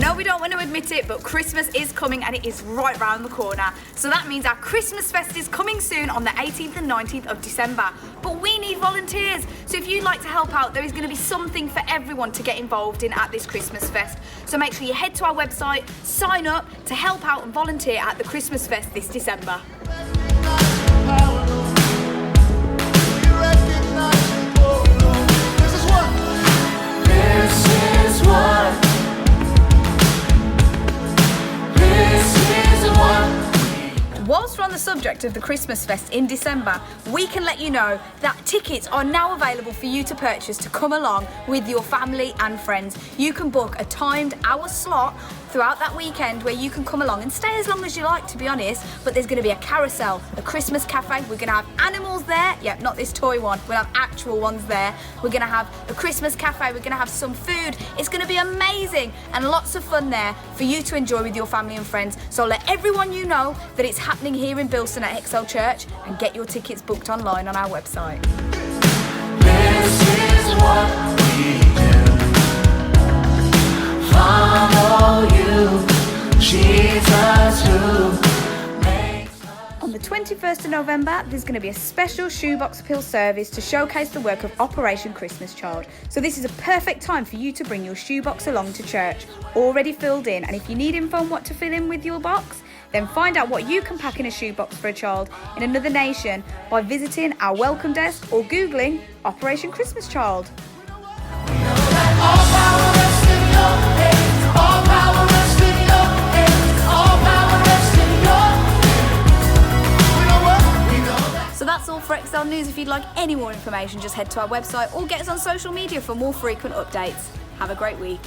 know we don't want to admit it, but Christmas is coming and it is right round the corner. So that means our Christmas Fest is coming soon on the 18th and 19th of December. But we need volunteers. So if you'd like to help out, there is going to be something for everyone to get involved in at this Christmas Fest. So make sure you head to our website, sign up to help out and volunteer at the Christmas Fest this December. Whilst we're on the subject of the Christmas Fest in December, we can let you know that tickets are now available for you to purchase to come along with your family and friends. You can book a timed hour slot throughout that weekend where you can come along and stay as long as you like, to be honest. But there's going to be a carousel, a Christmas cafe. We're going to have animals there. Yeah, not this toy one. We'll have actual ones there. We're going to have a Christmas cafe. We're going to have some food. It's going to be amazing and lots of fun there for you to enjoy with your family and friends. So let everyone you know that it's happening here in Bilston at Excel Church and get your tickets booked online on our website. This is what we do. Follow you, Jesus who makes us. On the 21st of November, there's going to be a special shoebox appeal service to showcase the work of Operation Christmas Child. So this is a perfect time for you to bring your shoebox along to church, already filled in. And if you need info on what to fill in with your box, then find out what you can pack in a shoebox for a child in another nation by visiting our welcome desk or Googling Operation Christmas Child. So that's all for Excel News. If you'd like any more information, just head to our website or get us on social media for more frequent updates. Have a great week.